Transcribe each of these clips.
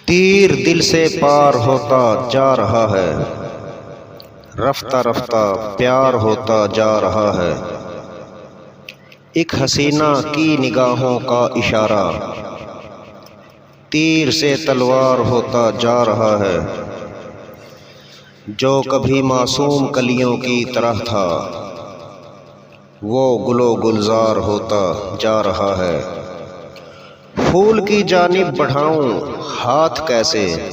تیر دل سے پار ہوتا جا رہا ہے، رفتہ رفتہ پیار ہوتا جا رہا ہے۔ ایک حسینہ کی نگاہوں کا اشارہ تیر سے تلوار ہوتا جا رہا ہے۔ جو کبھی معصوم کلیوں کی طرح تھا، وہ گل و گلزار ہوتا جا رہا ہے۔ پھول کی جانب بڑھاؤں ہاتھ کیسے،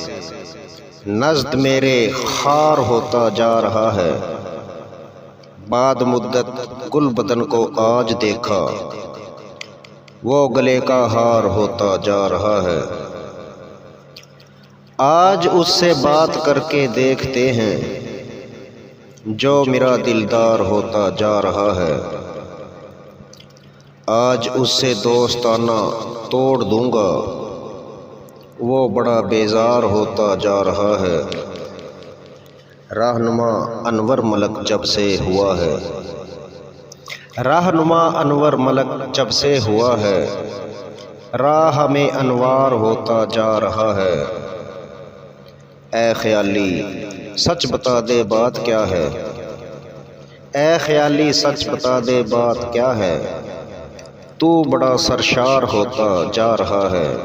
نزد میرے خار ہوتا جا رہا ہے۔ بعد مدت گل بدن کو آج دیکھا، وہ گلے کا ہار ہوتا جا رہا ہے۔ آج اس سے بات کر کے دیکھتے ہیں، جو میرا دلدار ہوتا جا رہا ہے۔ آج اس سے دوستانہ توڑ دوں گا، وہ بڑا بیزار ہوتا جا رہا ہے۔ رہنما انور ملک جب سے ہوا ہے، رہنما انور ملک جب سے ہوا ہے، راہ میں انوار ہوتا جا رہا ہے۔ اے خیالی سچ بتا دے بات کیا ہے، اے خیالی سچ بتا دے بات کیا ہے، تو بڑا سرشار ہوتا جا رہا ہے۔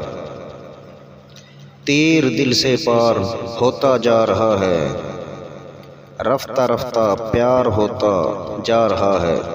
تیر دل سے پار ہوتا جا رہا ہے، رفتہ رفتہ پیار ہوتا جا رہا ہے۔